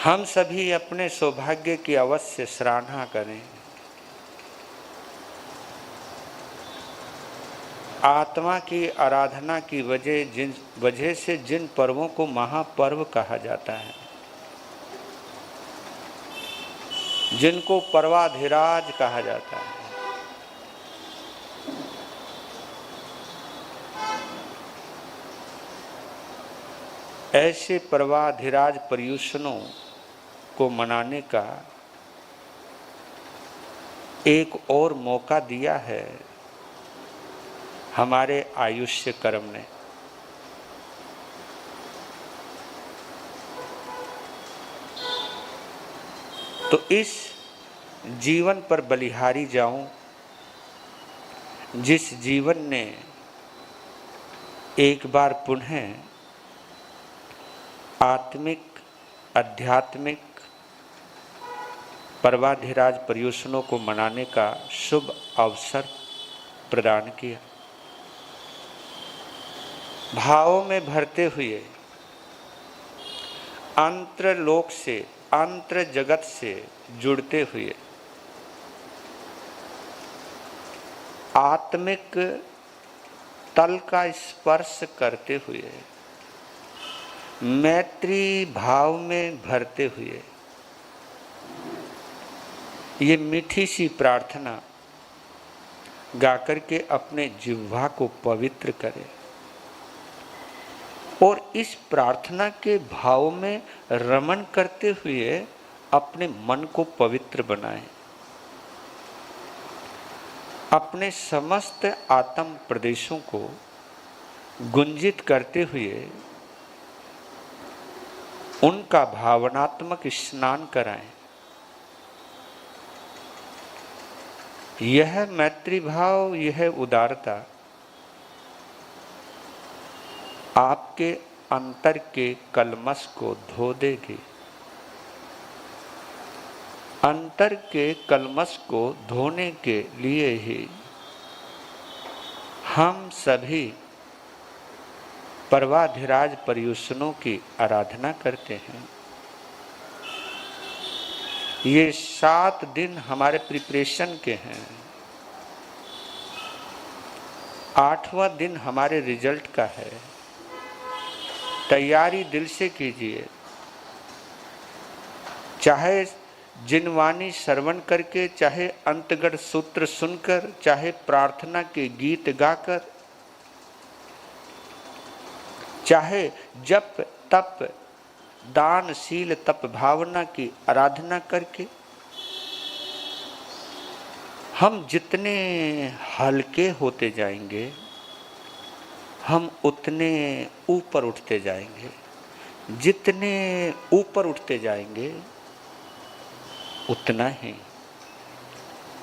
हम सभी अपने सौभाग्य की अवश्य सराहना करें। आत्मा की आराधना की वजह से जिन पर्वों को महापर्व कहा जाता है, जिनको पर्वाधिराज कहा जाता है, ऐसे पर्वाधिराज पर्युषणों को मनाने का एक और मौका दिया है हमारे आयुष्य कर्म ने। तो इस जीवन पर बलिहारी जाऊं, जिस जीवन ने एक बार पुनः आत्मिक आध्यात्मिक पर्वाधिराज पर्युषणों को मनाने का शुभ अवसर प्रदान किया। भावों में भरते हुए अंतर लोक से, अंतर जगत से जुड़ते हुए आत्मिक तल का स्पर्श करते हुए मैत्री भाव में भरते हुए ये मीठी सी प्रार्थना गाकर के अपने जिह्वा को पवित्र करें और इस प्रार्थना के भाव में रमण करते हुए अपने मन को पवित्र बनाएं। अपने समस्त आत्म प्रदेशों को गुंजित करते हुए उनका भावनात्मक स्नान कराएं। यह मैत्री भाव, यह उदारता आपके अंतर के कलमश को धो देगी। अंतर के कलमश को धोने के लिए ही हम सभी पर्वाधिराज पर्युषणों की आराधना करते हैं। ये 7 दिन हमारे प्रिपरेशन के हैं। 8वां दिन हमारे रिजल्ट का है। तैयारी दिल से कीजिए, चाहे जिनवाणी श्रवण करके, चाहे अंतगढ़ सूत्र सुनकर, चाहे प्रार्थना के गीत गाकर, चाहे जप तप दान शील तप भावना की आराधना करके। हम जितने हल्के होते जाएंगे हम उतने ऊपर उठते जाएंगे। जितने ऊपर उठते जाएंगे उतना ही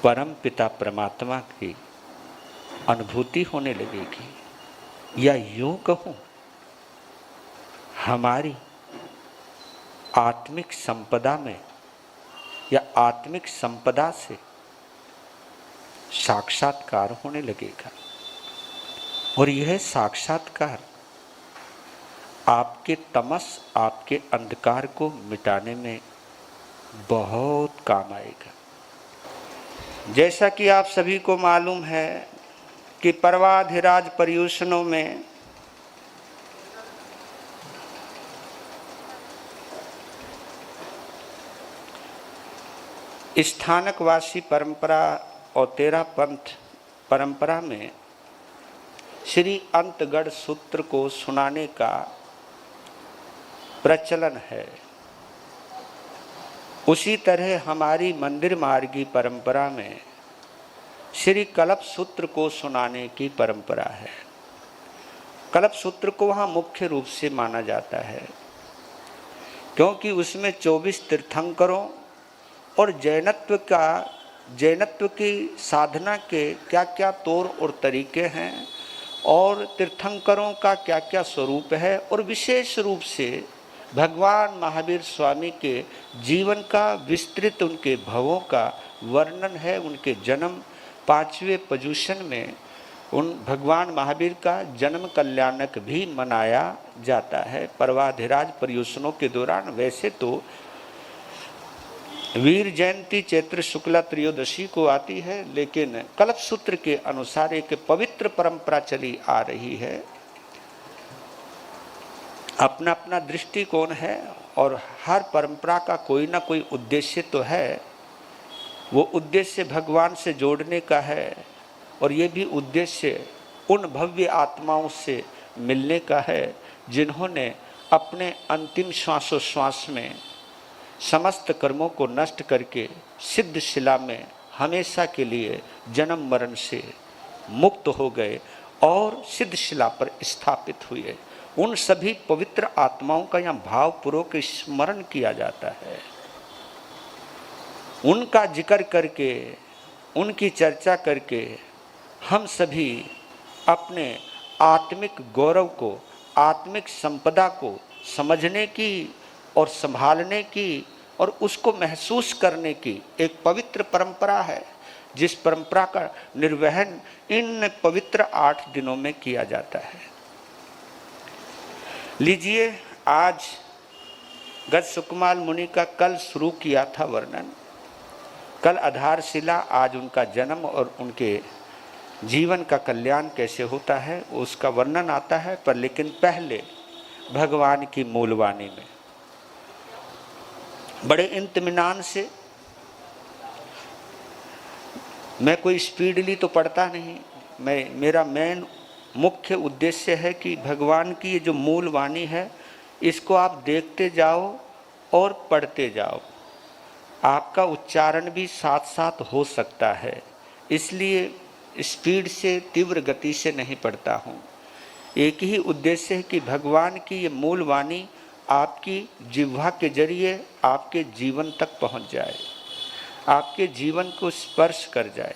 परम पिता परमात्मा की अनुभूति होने लगेगी। या यूं कहूं, हमारी आत्मिक संपदा में या आत्मिक संपदा से साक्षात्कार होने लगेगा। और यह साक्षात्कार आपके तमस, आपके अंधकार को मिटाने में बहुत काम आएगा। जैसा कि आप सभी को मालूम है कि पर्वाधिराज पर्युषणों में स्थानकवासी परंपरा और 13 पंथ परंपरा में श्री अंतगढ़ सूत्र को सुनाने का प्रचलन है। उसी तरह हमारी मंदिर मार्गी परंपरा में श्री कल्प सूत्र को सुनाने की परंपरा है। कल्प सूत्र को वहाँ मुख्य रूप से माना जाता है क्योंकि उसमें 24 तीर्थंकरों और जैनत्व की साधना के क्या क्या तौर और तरीके हैं और तीर्थंकरों का क्या क्या स्वरूप है, और विशेष रूप से भगवान महावीर स्वामी के जीवन का विस्तृत उनके भवों का वर्णन है। उनके जन्म 5वें पर्युषण में उन भगवान महावीर का जन्म कल्याणक भी मनाया जाता है पर्वाधिराज पर्युषणों के दौरान। वैसे तो वीर जयंती चैत्र शुक्ला त्रयोदशी को आती है, लेकिन कल्प सूत्र के अनुसार एक पवित्र परंपरा चली आ रही है। अपना अपना दृष्टिकोण है और हर परंपरा का कोई ना कोई उद्देश्य तो है। वो उद्देश्य भगवान से जोड़ने का है और ये भी उद्देश्य उन भव्य आत्माओं से मिलने का है जिन्होंने अपने अंतिम श्वासोश्वास में समस्त कर्मों को नष्ट करके सिद्ध शिला में हमेशा के लिए जन्म मरण से मुक्त हो गए और सिद्ध शिला पर स्थापित हुए। उन सभी पवित्र आत्माओं का यहाँ भावपूर्वक स्मरण किया जाता है। उनका जिक्र करके, उनकी चर्चा करके हम सभी अपने आत्मिक गौरव को, आत्मिक संपदा को समझने की और संभालने की और उसको महसूस करने की एक पवित्र परंपरा है, जिस परंपरा का निर्वहन इन पवित्र 8 दिनों में किया जाता है। लीजिए, आज गज सुकमाल मुनि का कल शुरू किया था वर्णन। कल आधारशिला, आज उनका जन्म और उनके जीवन का कल्याण कैसे होता है उसका वर्णन आता है। पर लेकिन पहले भगवान की मूलवाणी में बड़े इत्मीनान से, मैं कोई स्पीडली तो पढ़ता नहीं, मेरा मेन मुख्य उद्देश्य है कि भगवान की ये जो मूल वाणी है इसको आप देखते जाओ और पढ़ते जाओ। आपका उच्चारण भी साथ साथ हो सकता है, इसलिए स्पीड से, तीव्र गति से नहीं पढ़ता हूँ। एक ही उद्देश्य है कि भगवान की ये मूल वाणी आपकी जिह्वा के जरिए आपके जीवन तक पहुँच जाए, आपके जीवन को स्पर्श कर जाए,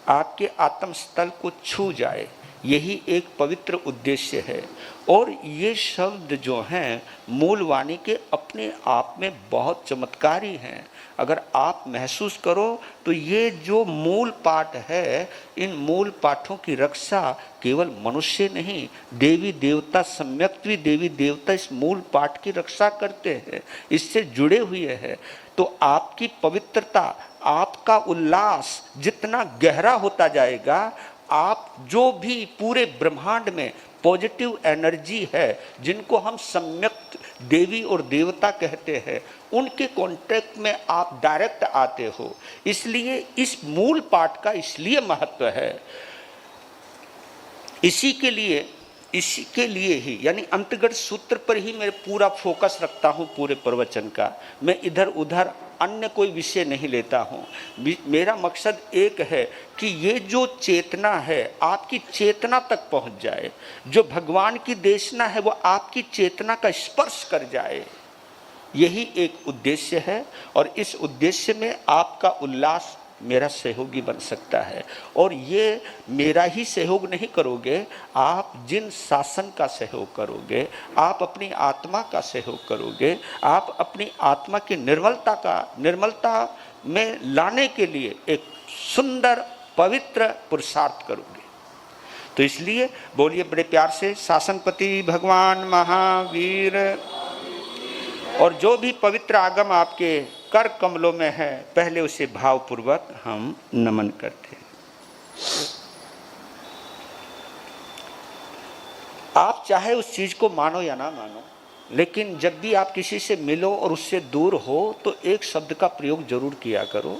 आपके आत्मस्थल को छू जाए। यही एक पवित्र उद्देश्य है। और ये शब्द जो हैं मूल वाणी के अपने आप में बहुत चमत्कारी हैं। अगर आप महसूस करो तो ये जो मूल पाठ है, इन मूल पाठों की रक्षा केवल मनुष्य नहीं, देवी देवता, सम्यक्त्वी देवी देवता इस मूल पाठ की रक्षा करते हैं, इससे जुड़े हुए हैं। तो आपकी पवित्रता, आपका उल्लास जितना गहरा होता जाएगा, आप जो भी पूरे ब्रह्मांड में पॉजिटिव एनर्जी है, जिनको हम सम्यक देवी और देवता कहते हैं, उनके कांटेक्ट में आप डायरेक्ट आते हो। इसलिए इस मूल पाठ का इसलिए महत्व है। इसी के लिए ही, यानी अंतर्गत सूत्र पर ही मैं पूरा फोकस रखता हूँ पूरे प्रवचन का। मैं इधर उधर अन्य कोई विषय नहीं लेता हूँ। मेरा मकसद एक है कि ये जो चेतना है आपकी चेतना तक पहुँच जाए, जो भगवान की देशना है वो आपकी चेतना का स्पर्श कर जाए। यही एक उद्देश्य है और इस उद्देश्य में आपका उल्लास मेरा सहयोगी बन सकता है। और ये मेरा ही सहयोग नहीं करोगे, आप जिन शासन का सहयोग करोगे, आप अपनी आत्मा का सहयोग करोगे, आप अपनी आत्मा की निर्मलता में लाने के लिए एक सुंदर पवित्र पुरुषार्थ करोगे। तो इसलिए बोलिए बड़े प्यार से, शासनपति भगवान महावीर। और जो भी पवित्र आगम आपके कर कमलों में है, पहले उसे भावपूर्वक हम नमन करते हैं। आप चाहे उस चीज को मानो या ना मानो, लेकिन जब भी आप किसी से मिलो और उससे दूर हो तो एक शब्द का प्रयोग जरूर किया करो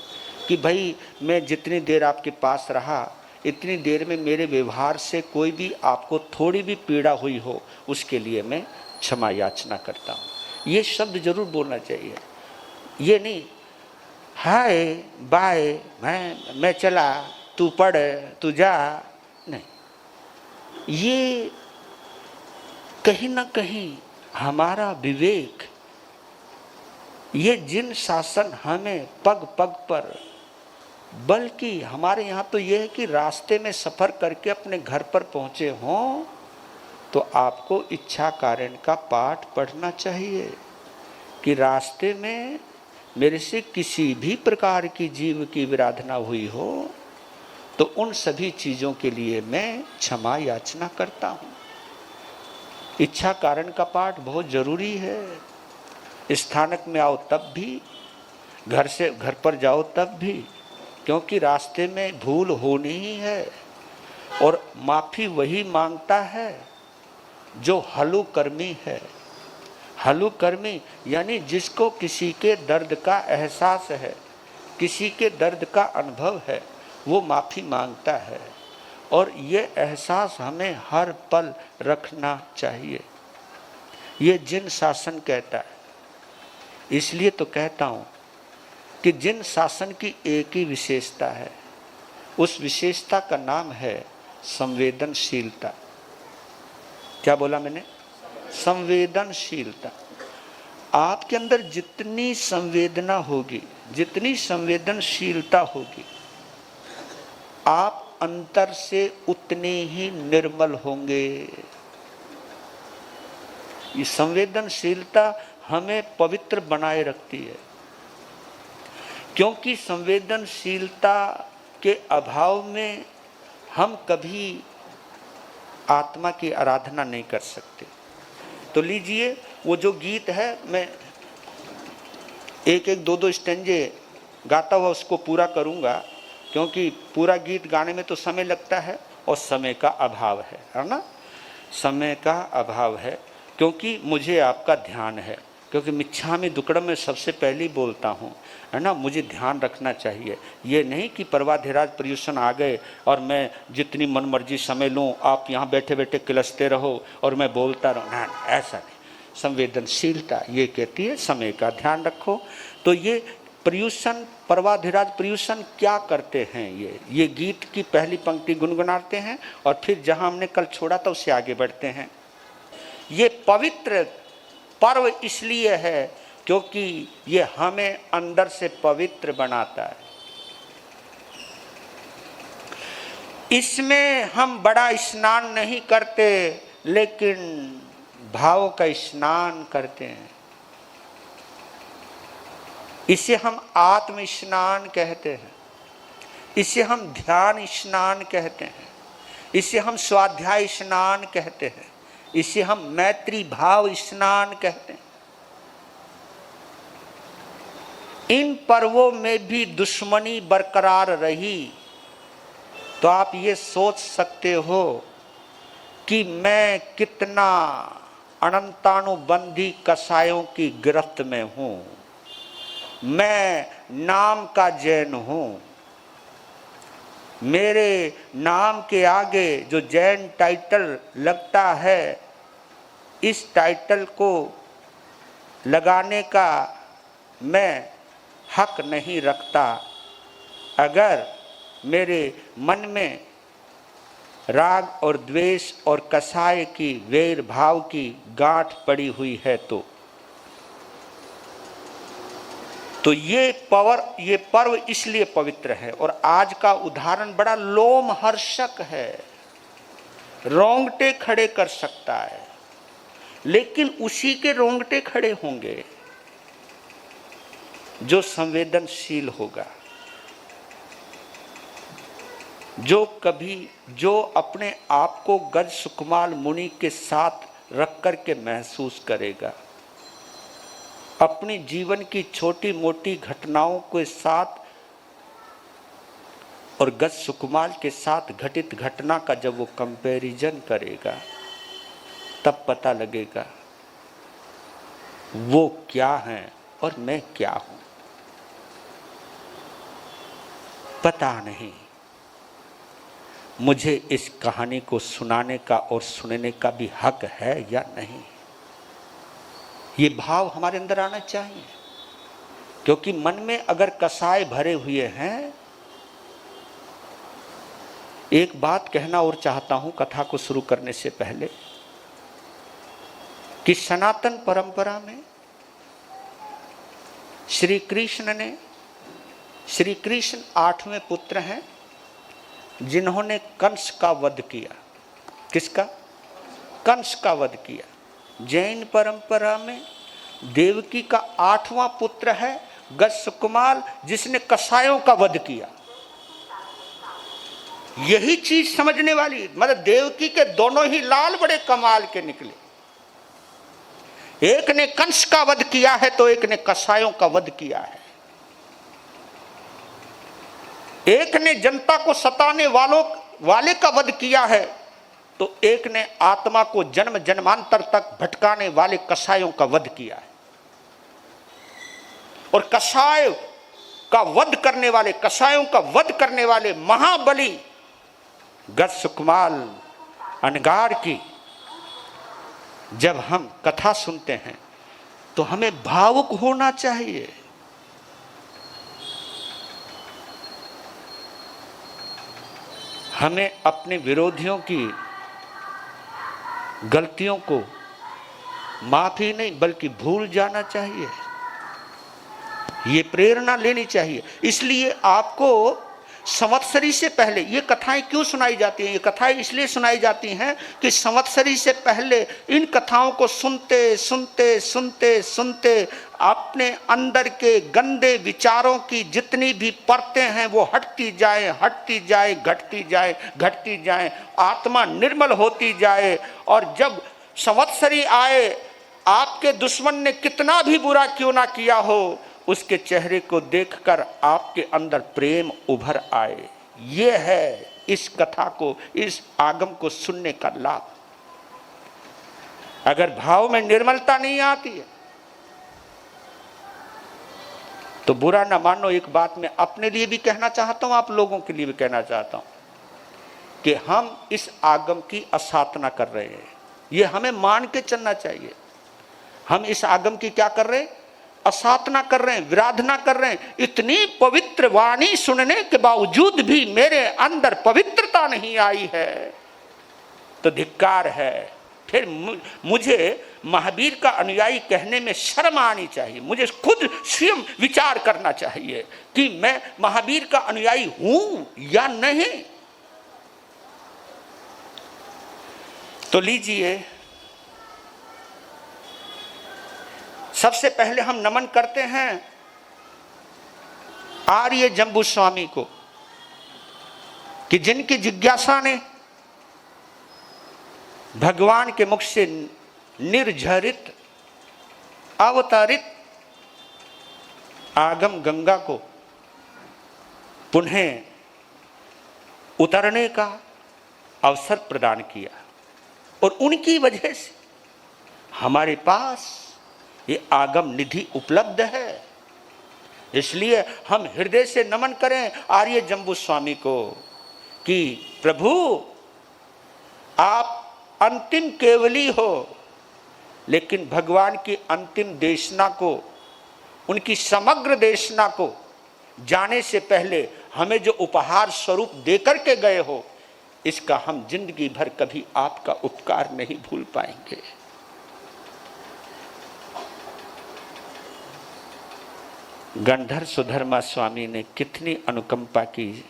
कि भाई मैं जितनी देर आपके पास रहा, इतनी देर में मेरे व्यवहार से कोई भी आपको थोड़ी भी पीड़ा हुई हो, उसके लिए मैं क्षमा याचना करता हूँ। ये शब्द जरूर बोलना चाहिए। ये नहीं हाय बाय, मैं चला, तू पढ़, तू जा, नहीं। ये कहीं ना कहीं हमारा विवेक, ये जिन शासन हमें पग पग पर, बल्कि हमारे यहाँ तो ये है कि रास्ते में सफ़र करके अपने घर पर पहुँचे हों तो आपको इच्छा कारण का पाठ पढ़ना चाहिए कि रास्ते में मेरे से किसी भी प्रकार की जीव की विराधना हुई हो तो उन सभी चीज़ों के लिए मैं क्षमा याचना करता हूँ। इच्छा कारण का पाठ बहुत जरूरी है। स्थानक में आओ तब भी, घर पर जाओ तब भी, क्योंकि रास्ते में भूल होनी ही है। और माफी वही मांगता है जो हलुकर्मी है। हलुकर्मी यानी जिसको किसी के दर्द का एहसास है, किसी के दर्द का अनुभव है, वो माफी मांगता है। और ये एहसास हमें हर पल रखना चाहिए। ये जिन शासन कहता है, इसलिए तो कहता हूँ कि जिन शासन की एक ही विशेषता है, उस विशेषता का नाम है संवेदनशीलता। क्या बोला मैंने? संवेदनशीलता। आपके अंदर जितनी संवेदना होगी, जितनी संवेदनशीलता होगी, आप अंतर से उतने ही निर्मल होंगे। ये संवेदनशीलता हमें पवित्र बनाए रखती है, क्योंकि संवेदनशीलता के अभाव में हम कभी आत्मा की आराधना नहीं कर सकते। तो लीजिए, वो जो गीत है, मैं एक एक दो स्टेंजे गाता हुआ उसको पूरा करूंगा, क्योंकि पूरा गीत गाने में तो समय लगता है और समय का अभाव है ना? समय का अभाव है, क्योंकि मुझे आपका ध्यान है, क्योंकि मिच्छामि दुक्कडम में सबसे पहले बोलता हूँ, है ना? मुझे ध्यान रखना चाहिए। ये नहीं कि परवाधिराज पर्युषण आ गए और मैं जितनी मनमर्जी समय लूँ, आप यहाँ बैठे बैठे किलसते रहो और मैं बोलता रहूँ, ना, ऐसा नहीं। संवेदनशीलता ये कहती है समय का ध्यान रखो। तो ये पर्युषण, परवाधिराज पर्युषण क्या करते हैं? ये गीत की पहली पंक्ति गुनगुनाते हैं और फिर जहाँ हमने कल छोड़ा था उससे आगे बढ़ते हैं। ये पवित्र पर्व इसलिए है क्योंकि ये हमें अंदर से पवित्र बनाता है। इसमें हम बड़ा स्नान नहीं करते, लेकिन भाव का स्नान करते हैं। इसे हम आत्म स्नान कहते हैं, इसे हम ध्यान स्नान कहते हैं, इसे हम स्वाध्याय स्नान कहते हैं, इसे हम मैत्री भाव स्नान कहते हैं। इन पर्वों में भी दुश्मनी बरकरार रही तो आप ये सोच सकते हो कि मैं कितना अनंतानुबंधी कसायों की गिरफ्त में हूं। मैं नाम का जैन हूं। मेरे नाम के आगे जो जैन टाइटल लगता है, इस टाइटल को लगाने का मैं हक नहीं रखता। अगर मेरे मन में राग और द्वेष और कसाय की, वैर भाव की गांठ पड़ी हुई है तो ये पर्व इसलिए पवित्र है। और आज का उदाहरण बड़ा लोमहर्षक है, रोंगटे खड़े कर सकता है, लेकिन उसी के रोंगटे खड़े होंगे जो संवेदनशील होगा, जो अपने आप को गज सुकुमाल मुनि के साथ रख कर के महसूस करेगा, अपनी जीवन की छोटी मोटी घटनाओं के साथ और गज सुकुमाल के साथ घटित घटना का जब वो कंपैरिजन करेगा, तब पता लगेगा वो क्या है और मैं क्या हूं। पता नहीं मुझे इस कहानी को सुनाने का और सुनने का भी हक है या नहीं। ये भाव हमारे अंदर आना चाहिए, क्योंकि मन में अगर कसाय भरे हुए हैं। एक बात कहना और चाहता हूं कथा को शुरू करने से पहले, कि सनातन परंपरा में श्री कृष्ण 8वें पुत्र हैं जिन्होंने कंस का वध किया। किसका? कंस का वध किया। जैन परंपरा में देवकी का 8वां पुत्र है गजसुकुमाल, जिसने कसायों का वध किया। यही चीज समझने वाली, मतलब देवकी के दोनों ही लाल बड़े कमाल के निकले। एक ने कंस का वध किया है तो एक ने कसायों का वध किया है। एक ने जनता को सताने वाले का वध किया है, तो एक ने आत्मा को जन्म जन्मांतर तक भटकाने वाले कसायों का वध किया है। और कसायों का वध करने वाले महाबली गज सुकमाल अनगार की जब हम कथा सुनते हैं तो हमें भावुक होना चाहिए। हमें अपने विरोधियों की गलतियों को माफी नहीं बल्कि भूल जाना चाहिए, ये प्रेरणा लेनी चाहिए। इसलिए आपको संवत्सरी से पहले ये कथाएं क्यों सुनाई जाती हैं? ये कथाएं इसलिए सुनाई जाती हैं कि संवत्सरी से पहले इन कथाओं को सुनते सुनते सुनते सुनते अपने अंदर के गंदे विचारों की जितनी भी परतें हैं वो हटती जाए, घटती जाए, आत्मा निर्मल होती जाए। और जब संवत्सरी आए, आपके दुश्मन ने कितना भी बुरा क्यों ना किया हो, उसके चेहरे को देखकर आपके अंदर प्रेम उभर आए। ये है इस कथा को, इस आगम को सुनने का लाभ। अगर भाव में निर्मलता नहीं आती है तो बुरा ना मानो। एक बात मैं अपने लिए भी कहना चाहता हूं, आप लोगों के लिए भी कहना चाहता हूं कि हम इस आगम की असाधना कर रहे हैं, ये हमें मान के चलना चाहिए। हम इस आगम की क्या कर रहे हैं? असाधना कर रहे हैं, विराधना कर रहे हैं। इतनी पवित्र वाणी सुनने के बावजूद भी मेरे अंदर पवित्रता नहीं आई है तो धिक्कार है। फिर मुझे महावीर का अनुयायी कहने में शर्म आनी चाहिए। मुझे खुद स्वयं विचार करना चाहिए कि मैं महावीर का अनुयायी हूं या नहीं। तो लीजिए, सबसे पहले हम नमन करते हैं आर्य जम्बू स्वामी को कि जिनकी जिज्ञासा ने भगवान के मुख से निर्झरित अवतारित आगम गंगा को पुनः उतरने का अवसर प्रदान किया। और उनकी वजह से हमारे पास ये आगम निधि उपलब्ध है। इसलिए हम हृदय से नमन करें आर्य जम्बू स्वामी को कि प्रभु आप अंतिम केवली हो, लेकिन भगवान की अंतिम देशना को, उनकी समग्र देशना को जाने से पहले हमें जो उपहार स्वरूप देकर के गए हो, इसका हम जिंदगी भर कभी आपका उपकार नहीं भूल पाएंगे। गंधर सुधर्मा स्वामी ने कितनी अनुकंपा की।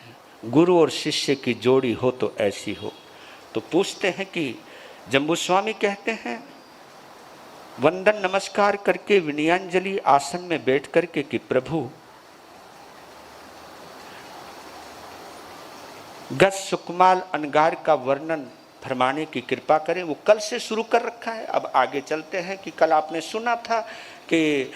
गुरु और शिष्य की जोड़ी हो तो ऐसी हो। तो पूछते हैं कि जम्बू स्वामी कहते हैं वंदन नमस्कार करके विनयांजलि आसन में बैठ करके कि प्रभु गज सुकमाल अनगार का वर्णन फरमाने की कृपा करें। वो कल से शुरू कर रखा है। अब आगे चलते हैं कि कल आपने सुना था कि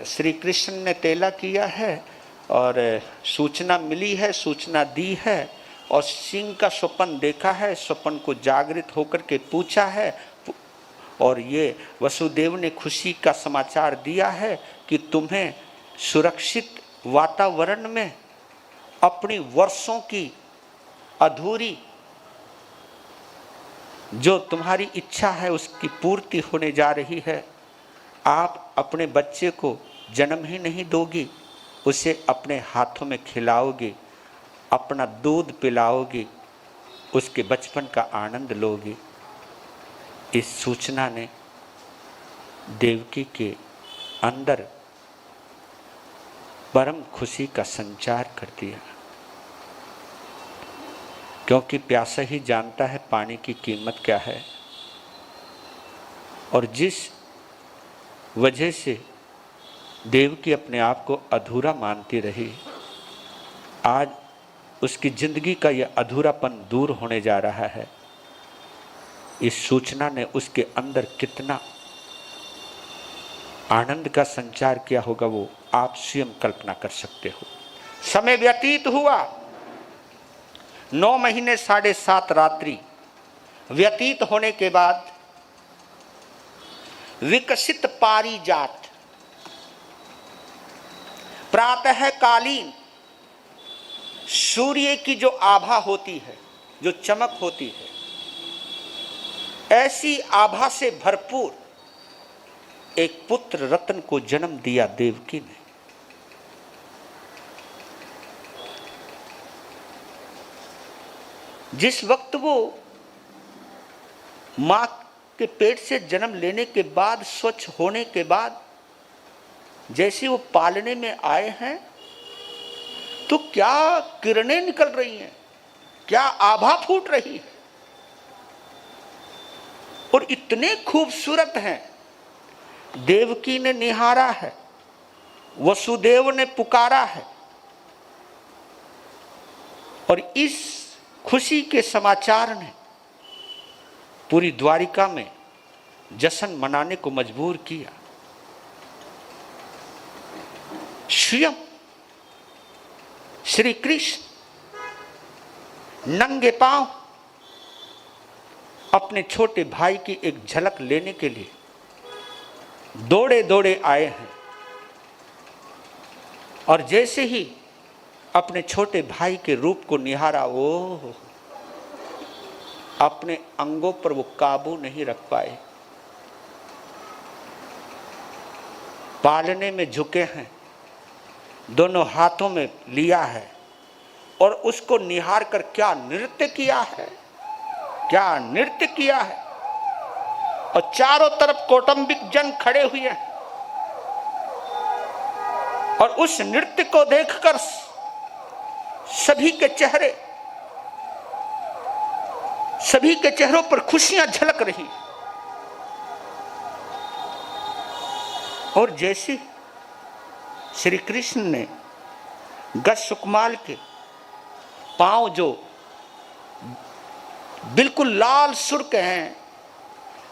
श्री कृष्ण ने तेला किया है और सूचना मिली है, सूचना दी है और सिंह का स्वप्न देखा है, स्वप्न को जागृत होकर के पूछा है और ये वसुदेव ने खुशी का समाचार दिया है कि तुम्हें सुरक्षित वातावरण में अपनी वर्षों की अधूरी जो तुम्हारी इच्छा है उसकी पूर्ति होने जा रही है। आप अपने बच्चे को जन्म ही नहीं दोगी, उसे अपने हाथों में खिलाओगी, अपना दूध पिलाओगी, उसके बचपन का आनंद लोगी। इस सूचना ने देवकी के अंदर परम खुशी का संचार कर दिया, क्योंकि प्यासा ही जानता है पानी की कीमत क्या है। और जिस वजह से देवकी अपने आप को अधूरा मानती रही, आज उसकी जिंदगी का यह अधूरापन दूर होने जा रहा है। इस सूचना ने उसके अंदर कितना आनंद का संचार किया होगा वो आप स्वयं कल्पना कर सकते हो। समय व्यतीत हुआ, 9 महीने 7.5 रात्रि व्यतीत होने के बाद विकसित पारिजात प्रातःकालीन सूर्य की जो आभा होती है, जो चमक होती है, ऐसी आभा से भरपूर एक पुत्र रत्न को जन्म दिया देवकी ने। जिस वक्त वो मां के पेट से जन्म लेने के बाद, स्वच्छ होने के बाद जैसे वो पालने में आए हैं, तो क्या किरणें निकल रही हैं, क्या आभा फूट रही है, और इतने खूबसूरत हैं। देवकी ने निहारा है, वसुदेव ने पुकारा है, और इस खुशी के समाचार ने पूरी द्वारिका में जश्न मनाने को मजबूर किया। स्वयं श्री कृष्ण नंगे पांव अपने छोटे भाई की एक झलक लेने के लिए दौड़े दौड़े आए हैं, और जैसे ही अपने छोटे भाई के रूप को निहारा, वो अपने अंगों पर वो काबू नहीं रख पाए। पालने में झुके हैं, दोनों हाथों में लिया है, और उसको निहार कर क्या नृत्य किया है, क्या नृत्य किया है। और चारों तरफ कौटुंबिक जन खड़े हुए हैं, और उस नृत्य को देखकर सभी के चेहरों पर खुशियां झलक रही। और जैसे श्री कृष्ण ने गज सुकमाल के पांव जो बिल्कुल लाल सुर्ख हैं,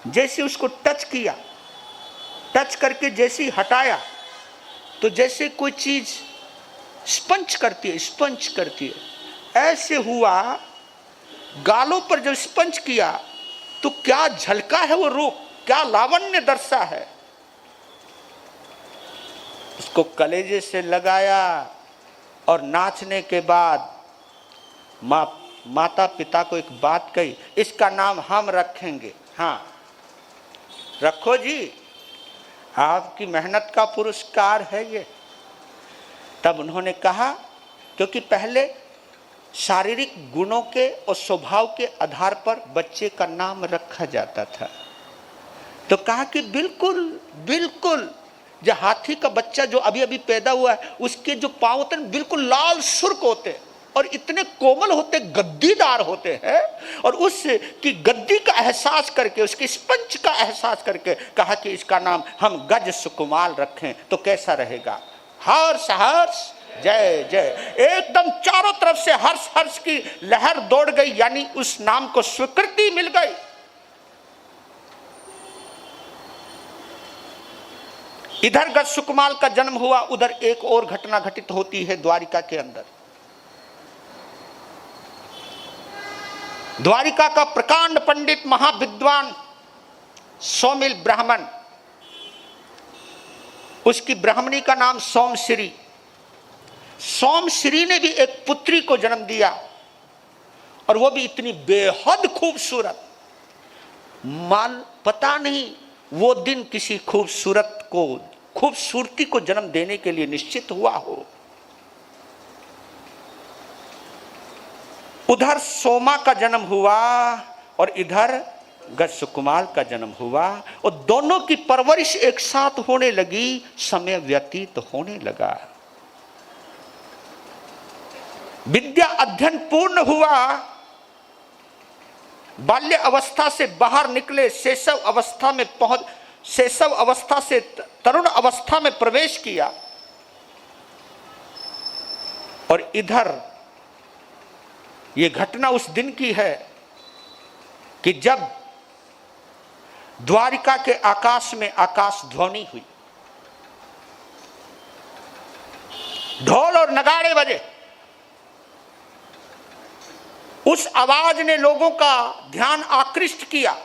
जैसे उसको टच किया, टच करके जैसे ही हटाया, तो जैसे कोई चीज स्पंज करती है, ऐसे हुआ। गालों पर जब स्पंज किया तो क्या झलका है वो रूप, क्या लावण्य दर्शा है। उसको कलेजे से लगाया, और नाचने के बाद माता पिता को एक बात कही, इसका नाम हम रखेंगे। हाँ, रखो जी, आपकी मेहनत का पुरस्कार है ये। तब उन्होंने कहा, क्योंकि पहले शारीरिक गुणों के और स्वभाव के आधार पर बच्चे का नाम रखा जाता था, तो कहा कि बिल्कुल बिल्कुल, जो हाथी का बच्चा जो अभी अभी पैदा हुआ है, उसके जो पांव होते हैं बिल्कुल लाल सुर्ख होते और इतने कोमल होते, गद्दीदार होते हैं। और उसकी गद्दी का एहसास करके, उसके स्पंज का एहसास करके कहा कि इसका नाम हम गज सुकुमाल रखें तो कैसा रहेगा। हर्ष हर्ष जय जय, एकदम चारों तरफ से हर्ष हर्ष की लहर दौड़ गई, यानी उस नाम को स्वीकृति मिल गई। इधर गज सुकुमाल का जन्म हुआ, उधर एक और घटना घटित होती है द्वारिका के अंदर। द्वारिका का प्रकांड पंडित महाविद्वान सौमिल ब्राह्मण, उसकी ब्राह्मणी का नाम सोमश्री। सोमश्री ने भी एक पुत्री को जन्म दिया, और वो भी इतनी बेहद खूबसूरत। पता नहीं वो दिन किसी खूबसूरती को जन्म देने के लिए निश्चित हुआ हो। उधर सोमा का जन्म हुआ और इधर गज सुकुमाल का जन्म हुआ, और दोनों की परवरिश एक साथ होने लगी, समय व्यतीत होने लगा। विद्या अध्ययन पूर्ण हुआ, बाल्य अवस्था से बाहर निकले, शैशव अवस्था से तरुण अवस्था में प्रवेश किया। और इधर ये घटना उस दिन की है कि जब द्वारिका के आकाश में आकाश ध्वनि हुई, ढोल और नगाड़े बजे, उस आवाज ने लोगों का ध्यान आकृष्ट किया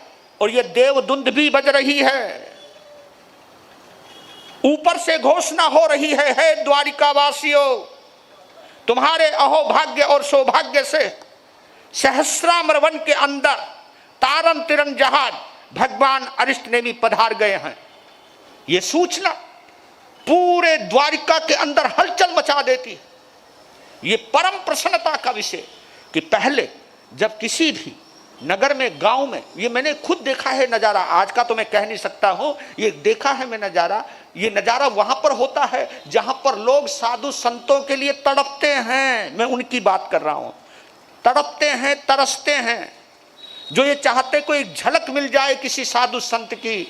और ये देवदुंद भी बज रही है। ऊपर से घोषणा हो रही है, हे द्वारिका वासियों, तुम्हारे अहोभाग्य और सौभाग्य से सहस्राम्र वन के अंदर तारन तिरन जहाज भगवान अरिष्ट ने भी पधार गए हैं। ये सूचना पूरे द्वारिका के अंदर हलचल मचा देती है। ये परम प्रसन्नता का विषय कि पहले जब किसी भी नगर में, गांव में, ये मैंने खुद देखा है नजारा, आज का तो मैं कह नहीं सकता हूं, ये देखा है मैं नजारा। ये नजारा वहां पर होता है जहां पर लोग साधु संतों के लिए तड़पते हैं। मैं उनकी बात कर रहा हूं, तड़पते हैं, तरसते हैं, जो ये चाहते कोई झलक मिल जाए किसी साधु संत की।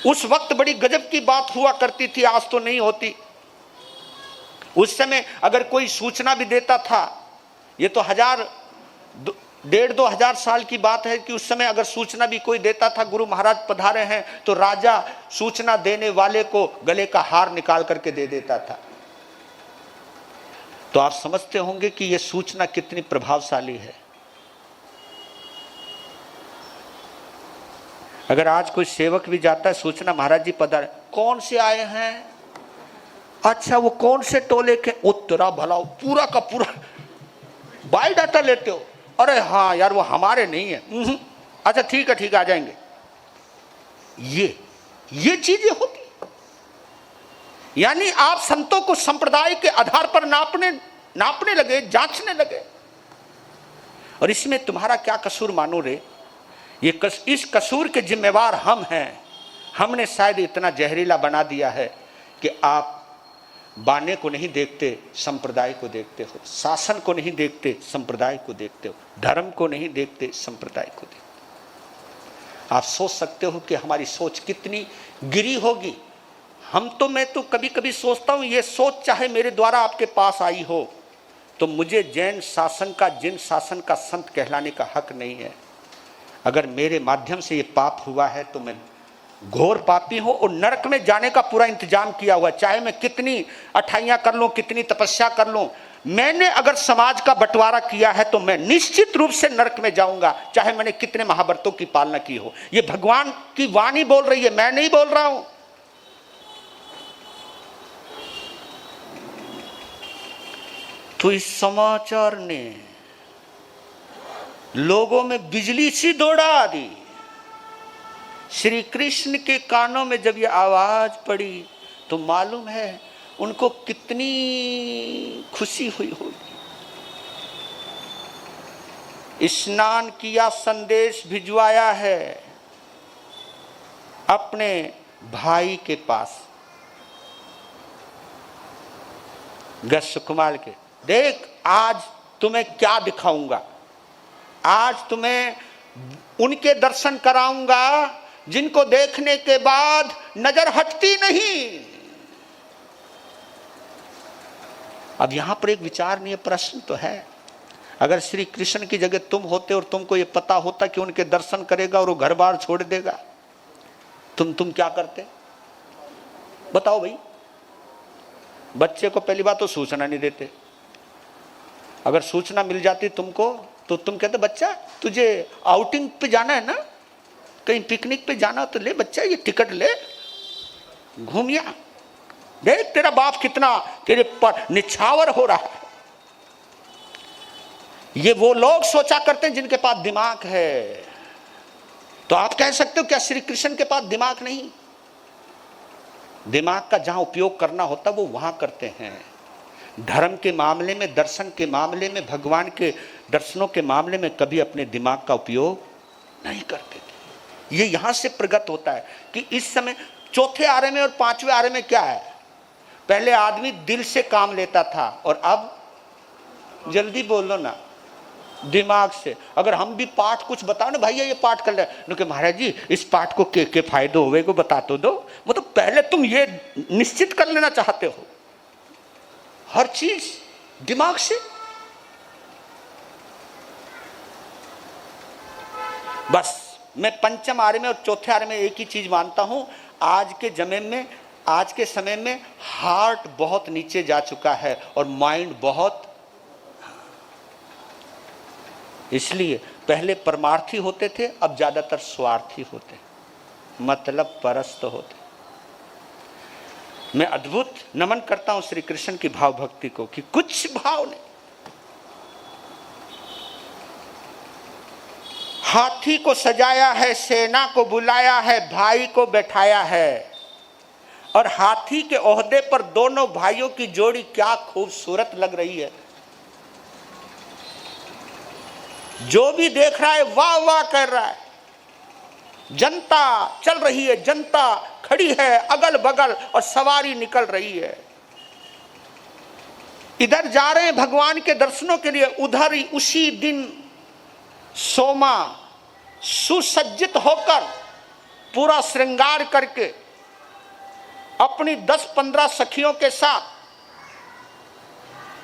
उस वक्त बड़ी गजब की बात हुआ करती थी, आज तो नहीं होती। उस समय अगर कोई सूचना भी देता था, ये तो 1,500-2,000 साल की बात है कि उस समय अगर सूचना भी कोई देता था, गुरु महाराज पधारे हैं, तो राजा सूचना देने वाले को गले का हार निकाल करके दे देता था। तो आप समझते होंगे कि यह सूचना कितनी प्रभावशाली है। अगर आज कोई सेवक भी जाता है, सूचना महाराज जी पधारे, कौन से आए हैं, अच्छा वो कौन से टोले के, उत्तरा भला पूरा का पूरा बायोडाटा लेते हो, अरे हाँ यार वो हमारे नहीं है, अच्छा ठीक है आ जाएंगे। ये चीजें होती, यानी आप संतों को संप्रदाय के आधार पर नापने लगे, जांचने लगे। और इसमें तुम्हारा क्या कसूर मानो रे? इस कसूर के जिम्मेवार हम हैं। हमने शायद इतना जहरीला बना दिया है कि आप बाने को नहीं देखते, संप्रदाय को देखते हो, शासन को नहीं देखते, संप्रदाय को देखते हो, धर्म को नहीं देखते, संप्रदाय को देखते हो। आप सोच सकते हो कि हमारी सोच कितनी गिरी होगी। मैं तो कभी कभी सोचता हूं, ये सोच चाहे मेरे द्वारा आपके पास आई हो तो मुझे जैन शासन का, जिन शासन का संत कहलाने का हक नहीं है। अगर मेरे माध्यम से ये पाप हुआ है तो मैं घोर पापी हूं और नरक में जाने का पूरा इंतजाम किया हुआ। चाहे मैं कितनी अठाइयां कर लूं, कितनी तपस्या कर लूं, मैंने अगर समाज का बंटवारा किया है तो मैं निश्चित रूप से नरक में जाऊंगा, चाहे मैंने कितने महाव्रतों की पालना की हो। ये भगवान की वाणी बोल रही है, मैं नहीं बोल रहा हूं। तो इस समाचार ने लोगों में बिजली सी दौड़ा दी। श्री कृष्ण के कानों में जब ये आवाज पड़ी तो मालूम है उनको कितनी खुशी हुई होगी। स्नान किया, संदेश भिजवाया है अपने भाई के पास, गश कुमार के, देख आज तुम्हें क्या दिखाऊंगा, आज तुम्हें उनके दर्शन कराऊंगा जिनको देखने के बाद नजर हटती नहीं। अब यहां पर एक विचारणीय प्रश्न तो है, अगर श्री कृष्ण की जगह तुम होते और तुमको यह पता होता कि उनके दर्शन करेगा और वो घर बार छोड़ देगा, तुम क्या करते? बताओ भाई। बच्चे को पहली बात तो सूचना नहीं देते, अगर सूचना मिल जाती तुमको तो तुम कहते बच्चा तुझे आउटिंग पे जाना है ना, कहीं पिकनिक पे जाना तो ले बच्चा, ये टिकट ले, घूमिया, देख तेरा बाप कितना तेरे पर निछावर हो रहा है। ये वो लोग सोचा करते हैं जिनके पास दिमाग है। तो आप कह सकते हो क्या श्री कृष्ण के पास दिमाग नहीं? दिमाग का जहां उपयोग करना होता वो वहां करते हैं। धर्म के मामले में, दर्शन के मामले में, भगवान के दर्शनों के मामले में कभी अपने दिमाग का उपयोग नहीं करते थे। ये यहां से प्रकट होता है कि इस समय चौथे आरे में और पांचवें आरे में क्या है, पहले आदमी दिल से काम लेता था और अब जल्दी बोलो ना, दिमाग से। अगर हम भी पाठ कुछ बताओ ना, भैया ये पाठ कर ले, कि महाराज जी इस पाठ को के फायदे हुए को बता तो दो, मतलब पहले तुम ये निश्चित कर लेना चाहते हो हर चीज दिमाग से। बस मैं पंचम आरे में और चौथे आरे में एक ही चीज मानता हूं, आज के समय में हार्ट बहुत नीचे जा चुका है और माइंड बहुत। इसलिए पहले परमार्थी होते थे, अब ज्यादातर स्वार्थी होते, मतलब परस्त होते। मैं अद्भुत नमन करता हूं श्री कृष्ण की भाव भक्ति को कि कुछ भाव नहीं। हाथी को सजाया है, सेना को बुलाया है, भाई को बैठाया है, और हाथी के ओहदे पर दोनों भाइयों की जोड़ी क्या खूबसूरत लग रही है। जो भी देख रहा है वाह वाह कर रहा है। जनता चल रही है, जनता खड़ी है अगल बगल और सवारी निकल रही है। इधर जा रहे हैं भगवान के दर्शनों के लिए, उधर ही उसी दिन सोमा सुसज्जित होकर पूरा श्रृंगार करके अपनी 10-15 सखियों के साथ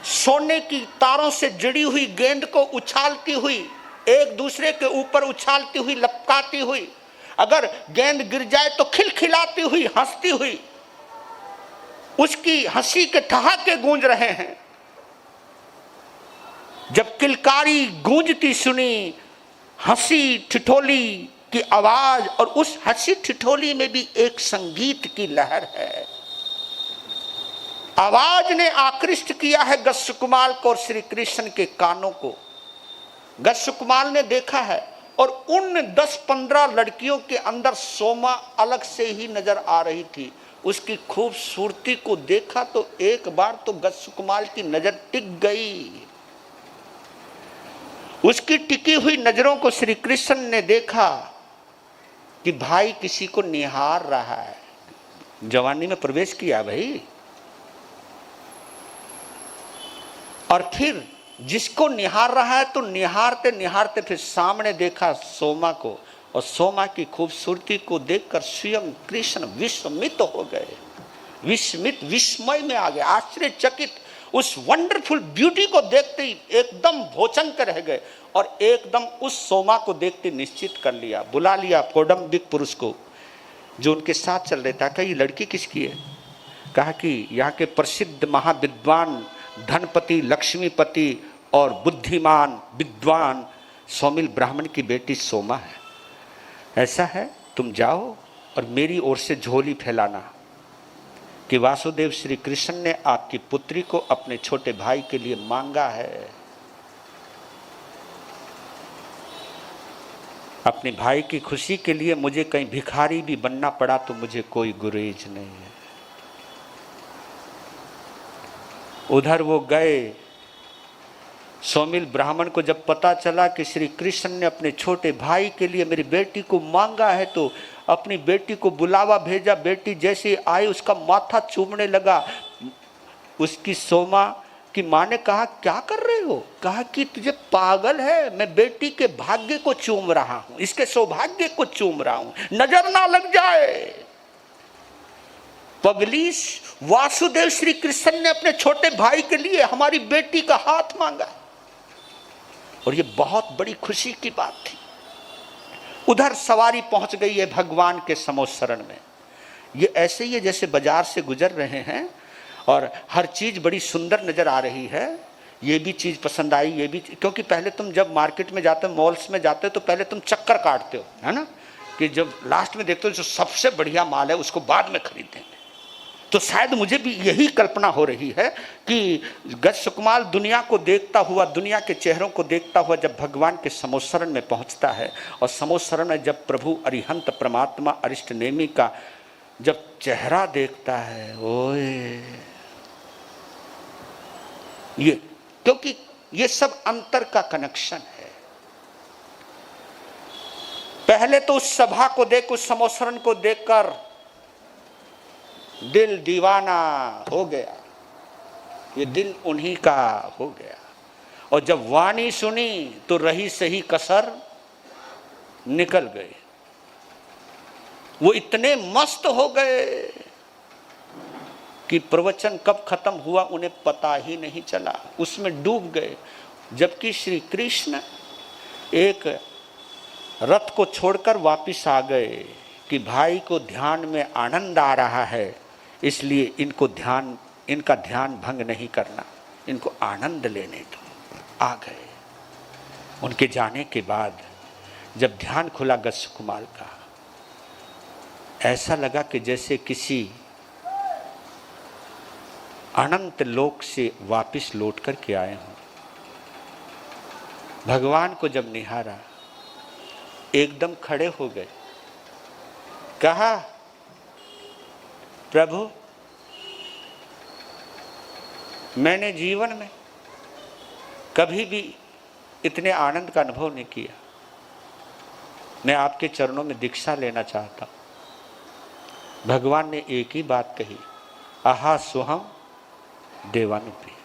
सोने की तारों से जुड़ी हुई गेंद को उछालती हुई, एक दूसरे के ऊपर उछालती हुई, लपकाती हुई, अगर गेंद गिर जाए तो खिलखिलाती हुई, हंसती हुई, उसकी हंसी के ठहाके गूंज रहे हैं। जब किलकारी गूंजती सुनी, हंसी ठिठोली की आवाज, और उस हंसी ठिठोली में भी एक संगीत की लहर है। आवाज ने आकृष्ट किया है गस्सुकुमाल को और श्री कृष्ण के कानों को। गस्सुकुमाल ने देखा है, और उन 10-15 लड़कियों के अंदर सोमा अलग से ही नजर आ रही थी। उसकी खूबसूरती को देखा तो एक बार तो गस्सुकुमाल की नजर टिक गई। उसकी टिकी हुई नजरों को श्री कृष्ण ने देखा कि भाई किसी को निहार रहा है। जवानी में प्रवेश किया भाई। और फिर जिसको निहार रहा है तो निहारते निहारते फिर सामने देखा सोमा को, और सोमा की खूबसूरती को देखकर स्वयं कृष्ण विस्मित हो गए। विस्मित, विस्मय में आ गए, आश्चर्यचकित। उस वंडरफुल ब्यूटी को देखते ही एकदम भोचंक रह गए, और एकदम उस सोमा को देखते निश्चित कर लिया, बुला लिया कौडम्बिक पुरुष को जो उनके साथ चल रहा था। कहा ये लड़की किसकी है? कहा कि यहाँ के प्रसिद्ध महाविद्वान, धनपति, लक्ष्मीपति और बुद्धिमान विद्वान सौमिल ब्राह्मण की बेटी सोमा है। ऐसा है, तुम जाओ और मेरी ओर से झोली फैलाना कि वासुदेव श्री कृष्ण ने आपकी पुत्री को अपने छोटे भाई के लिए मांगा है। अपने भाई की खुशी के लिए मुझे कहीं भिखारी भी बनना पड़ा तो मुझे कोई गुरेज नहीं है। उधर वो गए। सौमिल ब्राह्मण को जब पता चला कि श्री कृष्ण ने अपने छोटे भाई के लिए मेरी बेटी को मांगा है, तो अपनी बेटी को बुलावा भेजा। बेटी जैसे आई उसका माथा चूमने लगा। उसकी सोमा की माँ ने कहा क्या कर रहे हो? कहा कि तुझे पागल है, मैं बेटी के भाग्य को चूम रहा हूं, इसके सौभाग्य को चूम रहा हूं, नजर ना लग जाए। पगली, वासुदेव श्री कृष्ण ने अपने छोटे भाई के लिए हमारी बेटी का हाथ मांगा, और ये बहुत बड़ी खुशी की बात थी। उधर सवारी पहुंच गई है भगवान के समोत्सरण में। ये ऐसे ही है जैसे बाजार से गुजर रहे हैं और हर चीज बड़ी सुंदर नजर आ रही है। ये भी चीज पसंद आई, ये भी, क्योंकि पहले तुम जब मार्केट में जाते हो, मॉल्स में जाते हो, तो पहले तुम चक्कर काटते हो, है ना, कि जब लास्ट में देखते हो जो सबसे बढ़िया माल है उसको बाद में खरीदेंगे। तो शायद मुझे भी यही कल्पना हो रही है कि गस्सुकुमाल दुनिया को देखता हुआ, दुनिया के चेहरों को देखता हुआ जब भगवान के समोत्सरण में पहुंचता है, और समोत्सरण में जब प्रभु अरिहंत परमात्मा अरिष्ट नेमि का जब चेहरा देखता है, ओए, ये क्योंकि ये सब अंतर का कनेक्शन है। पहले तो उस सभा को देख, उस समोत्सरण को देखकर दिल दीवाना हो गया, ये दिल उन्हीं का हो गया। और जब वाणी सुनी तो रही सही कसर निकल गए। वो इतने मस्त हो गए कि प्रवचन कब खत्म हुआ उन्हें पता ही नहीं चला, उसमें डूब गए। जबकि श्री कृष्ण एक रथ को छोड़कर वापिस आ गए कि भाई को ध्यान में आनंद आ रहा है, इसलिए इनका ध्यान भंग नहीं करना, इनको आनंद लेने दो। आ गए। उनके जाने के बाद जब ध्यान खुला गस्स कुमार का, ऐसा लगा कि जैसे किसी अनंत लोक से वापस लौट कर के आए हों। भगवान को जब निहारा, एकदम खड़े हो गए, कहा, प्रभु मैंने जीवन में कभी भी इतने आनंद का अनुभव नहीं किया, मैं आपके चरणों में दीक्षा लेना चाहता हूं। भगवान ने एक ही बात कही, आहा सुहम देवानुप्रिय।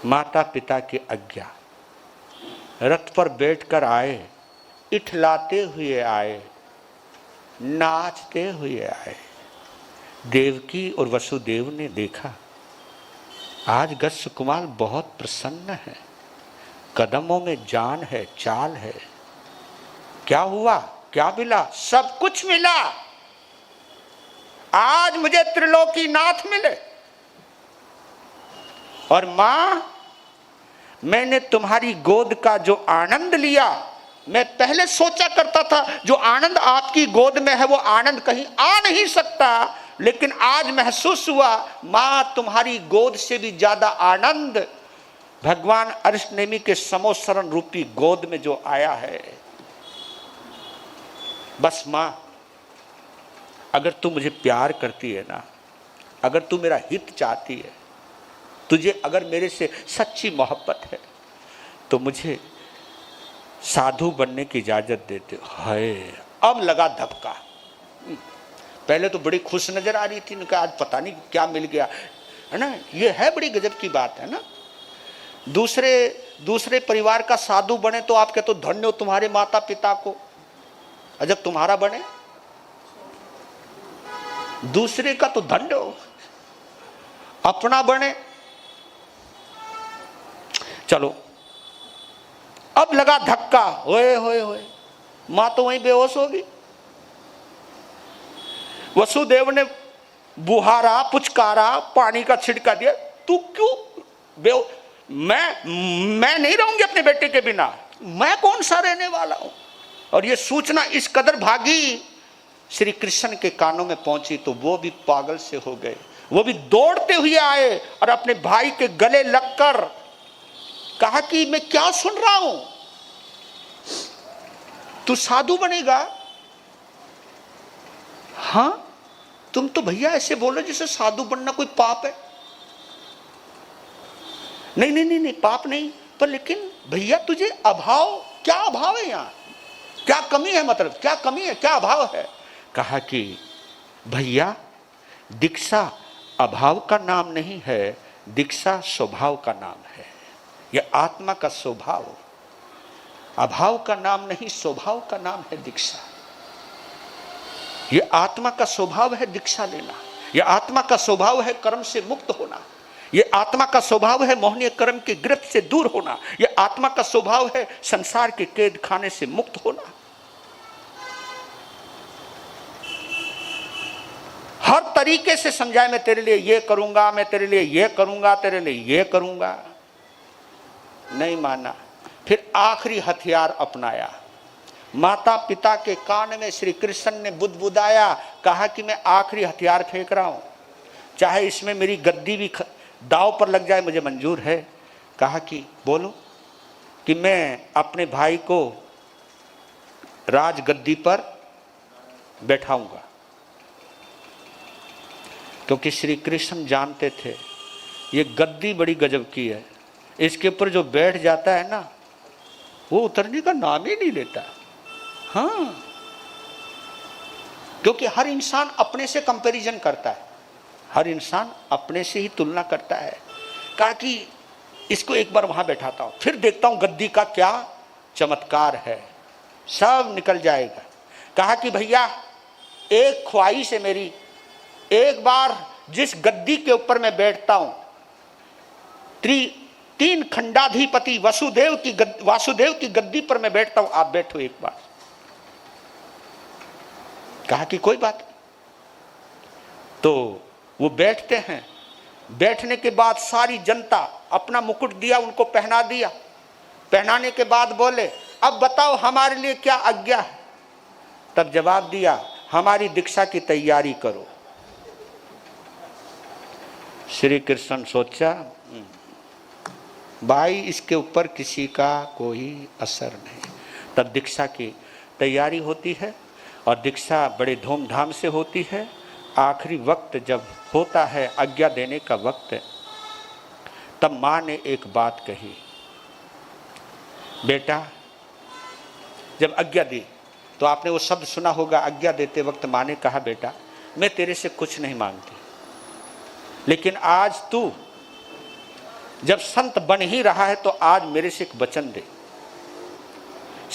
माता पिता की आज्ञा, रथ पर बैठकर आए, इठलाते हुए आए, नाचते हुए आए। देवकी और वसुदेव ने देखा आज गस्स कुमार बहुत प्रसन्न है, कदमों में जान है, चाल है। क्या हुआ, क्या मिला? सब कुछ मिला। आज मुझे त्रिलोकी नाथ मिले। और मां, मैंने तुम्हारी गोद का जो आनंद लिया, मैं पहले सोचा करता था जो आनंद आपकी गोद में है वो आनंद कहीं आ नहीं सकता, लेकिन आज महसूस हुआ मां तुम्हारी गोद से भी ज्यादा आनंद भगवान अर्शनेमी के समोसरण रूपी गोद में जो आया है। बस मां, अगर तू मुझे प्यार करती है ना, अगर तू मेरा हित चाहती है, तुझे अगर मेरे से सच्ची मोहब्बत है, तो मुझे साधु बनने की इजाजत देते हो। हाय, अब लगा धक्का। पहले तो बड़ी खुश नजर आ रही थी, उनका आज पता नहीं क्या मिल गया, है ना। ये है बड़ी गजब की बात, है ना। दूसरे परिवार का साधु बने तो आप कहते हो धन्य हो तुम्हारे माता पिता को, और जब तुम्हारा बने दूसरे का तो धन्य हो, अपना बने। चलो, अब लगा धक्का, होए होए होए, मां तो वहीं बेहोश होगी। वसुदेव ने बुहारा, पुचकारा, पानी का छिड़का दिया, तू क्यों मैं नहीं रहूंगी अपने बेटे के बिना, मैं कौन सा रहने वाला हूं। और ये सूचना इस कदर भागी श्री कृष्ण के कानों में पहुंची तो वो भी पागल से हो गए। वो भी दौड़ते हुए आए और अपने भाई के गले लगकर कहा कि मैं क्या सुन रहा हूं, तू साधु बनेगा? हां, तुम तो भैया ऐसे बोलो जैसे साधु बनना कोई पाप है। नहीं नहीं नहीं नहीं, पाप नहीं, पर लेकिन भैया तुझे अभाव, क्या अभाव है यहां, क्या कमी है, मतलब क्या कमी है, क्या अभाव है? कहा कि भैया दीक्षा अभाव का नाम नहीं है, दीक्षा स्वभाव का नाम है। यह आत्मा का स्वभाव, अभाव का नाम नहीं, स्वभाव का नाम है दीक्षा। यह आत्मा का स्वभाव है दीक्षा लेना, यह आत्मा का स्वभाव है कर्म से मुक्त होना, यह आत्मा का स्वभाव है मोहनीय कर्म की गिरफ्त से दूर होना, यह आत्मा का स्वभाव है संसार के कैद खाने से मुक्त होना। हर तरीके से समझाए, मैं तेरे लिए ये करूंगा, मैं तेरे लिए ये करूंगा, तेरे लिए ये करूंगा, नहीं माना। फिर आखिरी हथियार अपनाया, माता पिता के कान में श्री कृष्ण ने बुदबुदाया, कहा कि मैं आखिरी हथियार फेंक रहा हूं, चाहे इसमें मेरी गद्दी भी दांव पर लग जाए, मुझे मंजूर है। कहा कि बोलो, कि मैं अपने भाई को राजगद्दी पर बैठाऊंगा, क्योंकि श्री कृष्ण जानते थे ये गद्दी बड़ी गजब की है, इसके ऊपर जो बैठ जाता है ना वो उतरने का नाम ही नहीं लेता। हाँ, क्योंकि हर इंसान अपने से कंपैरिजन करता है, हर इंसान अपने से ही तुलना करता है। कहा कि इसको एक बार वहां बैठाता हूं, फिर देखता हूं गद्दी का क्या चमत्कार है, सब निकल जाएगा। कहा कि भैया एक ख्वाहिश है मेरी, एक बार जिस गद्दी के ऊपर मैं बैठता हूं, तीन खंडाधिपति वासुदेव की गद्दी पर मैं बैठता हूं, आप बैठो एक बार। कहा कि कोई बात नहीं। तो वो बैठते हैं, बैठने के बाद सारी जनता अपना मुकुट दिया, उनको पहना दिया, पहनाने के बाद बोले, अब बताओ हमारे लिए क्या आज्ञा है? तब जवाब दिया, हमारी दीक्षा की तैयारी करो। श्री कृष्ण सोचा, भाई इसके ऊपर किसी का कोई असर नहीं। तब दीक्षा की तैयारी होती है और दीक्षा बड़े धूमधाम से होती है। आखिरी वक्त जब होता है आज्ञा देने का वक्त, तब माँ ने एक बात कही, बेटा जब आज्ञा दी तो आपने वो शब्द सुना होगा, आज्ञा देते वक्त माँ ने कहा, बेटा मैं तेरे से कुछ नहीं मांगती, लेकिन आज तू जब संत बन ही रहा है तो आज मेरे से एक वचन दे।